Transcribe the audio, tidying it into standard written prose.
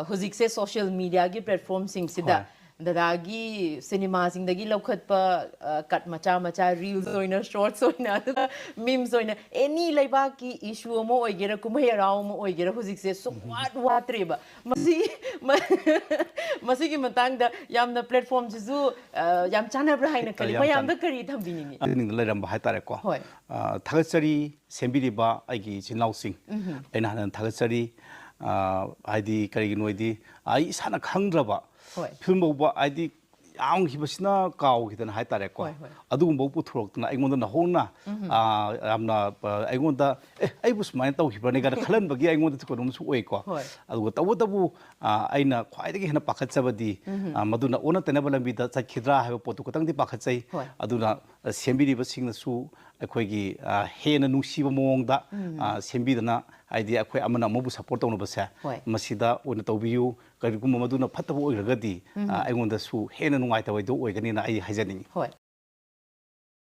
ꯍꯧꯖꯤꯛꯁꯦ ꯁꯣꯁꯤꯌꯦꯜ ꯃꯤꯗꯤꯌꯥꯒꯤ ꯄ꯭ꯂꯦꯠꯐꯣꯔꯝꯁꯤꯡꯁꯤꯗ ꯗꯗꯥꯒꯤ ꯁꯤꯅꯦꯃꯥꯁꯤꯡꯗꯒꯤ ꯂꯧꯈꯠꯄ ꯀꯠ ꯃꯆꯥ ꯃꯆꯥ ꯔꯤꯜꯁ ꯑꯣꯏꯅ ꯁꯣꯔꯠꯁ ꯑꯣꯏꯅ ꯑꯗꯨꯒ ꯃꯤꯝꯁ ꯑꯣꯏꯅ ꯑꯦꯅꯤ ꯂꯩꯕꯥꯛꯀꯤ ꯏꯁꯨ ꯑꯃ ꯑꯣꯏꯒꯦꯔꯥ ꯀꯨꯝꯍꯩ ꯍꯔꯥꯎ ꯑꯃ ꯑꯣꯏꯒꯦꯔꯥ ꯍꯧꯖꯤꯛꯁꯦ ꯁꯨꯡꯋꯥꯠ ꯋꯥꯠꯇ꯭ꯔꯦꯕ ꯃꯁꯤꯒꯤ ꯃꯇꯥꯡꯗ ꯌꯥꯝꯅ ꯄ꯭ꯂꯦꯠꯐꯣꯔꯝꯁꯤꯁꯨ ꯌꯥꯝ ꯆꯥꯟꯅꯕ꯭ꯔꯥ ꯍꯥꯏꯅ ꯈꯜꯂꯤ ꯃꯌꯥꯝꯗ ꯀꯔꯤ ꯊꯝꯕꯤꯅꯤꯡꯉꯤ ꯑꯗꯨꯅꯤꯡꯗ ꯂꯩꯔꯝꯕ ꯍꯥꯏꯇꯥꯔꯦꯀꯣ ꯊꯥꯒꯠꯆꯔꯤ ꯁꯦꯝꯕꯤꯔꯤꯕ ꯑꯩꯒꯤ ꯏꯆꯤꯜ ꯏꯅꯥꯎꯁꯤꯡ ꯑꯩꯅ ꯍꯥꯟꯅ ꯊꯥꯒꯠꯆꯔꯤ ꯍꯥꯏꯗꯤ ꯀꯔꯤꯒꯤꯅꯣ ꯍꯥꯏꯗꯤ ꯑꯩ ꯏꯁꯥꯅ ꯈꯪꯗ꯭ꯔꯕ ꯐꯤꯂꯝ ꯐꯥꯎꯕ ꯍꯥꯏꯗꯤ ꯌꯥꯝꯈꯤꯕꯁꯤꯅ ꯀꯥꯎꯈꯤꯗꯅ ꯍꯥꯏꯇꯥꯔꯦꯀꯣ ꯑꯗꯨꯒꯨꯝꯕ ꯄꯨꯊꯣꯔꯛꯇꯅ ꯑꯩꯉꯣꯟꯗ ꯅꯧꯍꯧꯅ ꯌꯥꯝꯅ ꯑꯩꯉꯣꯟꯗ ꯑꯩꯕꯨ ꯁꯨꯃꯥꯏꯅ ꯇꯧꯈꯤꯕ꯭ꯔꯅꯦ ꯀꯥꯏꯅ ꯈꯜꯍꯟꯕꯒꯤ ꯑꯩꯉꯣꯟꯗ ꯀꯩꯅꯣꯝꯁꯨ ꯑꯣꯏꯀꯣ ꯑꯗꯨꯒ ꯇꯧꯕꯇꯕꯨ ꯑꯩꯅ ꯈ꯭ꯋꯥꯏꯗꯒꯤ ꯍꯦꯟꯅ ꯄꯥꯈꯠꯆꯕꯗꯤ ꯃꯗꯨꯅ ꯑꯣꯟꯅ ꯇꯩꯅꯕ ꯂꯝꯕꯤꯗ ꯆꯠꯈꯤꯗ꯭ꯔꯥ ꯍꯥꯏꯕ ꯄꯣꯠꯇꯨ ꯈꯇꯪꯗꯤ ꯄꯥꯈꯠꯆꯩ ꯑꯗꯨꯅ ꯁꯦꯝꯕꯤꯔꯤꯕꯁꯤꯡꯅꯁꯨ ꯑꯩꯈꯣꯏꯒꯤ ꯍꯦꯟꯅ ꯅꯨꯡꯁꯤꯕ ꯃꯑꯣꯡꯗ ꯁꯦꯝꯕꯤꯗꯅ ꯍꯥꯏꯗꯤ ꯑꯩꯈꯣꯏ ꯑꯃꯅ ꯑꯃꯕꯨ ꯁꯞꯄꯣꯔꯠ ꯇꯧꯅꯕꯁꯦ ꯃꯁꯤꯗ ꯑꯣꯏꯅ ꯇꯧꯕꯤꯌꯨ ꯀꯔꯤꯒꯨꯝꯕ ꯃꯗꯨꯅ ꯐꯠꯇꯕ ꯑꯣꯏꯔꯒꯗꯤ ꯑꯩꯉꯣꯟꯗꯁꯨ ꯍꯦꯟꯅ ꯅꯨꯡꯉꯥꯏꯇꯕ ꯍꯥꯏꯗꯣ ꯑꯣꯏꯒꯅꯤꯅ ꯑꯩ ꯍꯥꯏꯖꯅꯤꯡꯉꯤ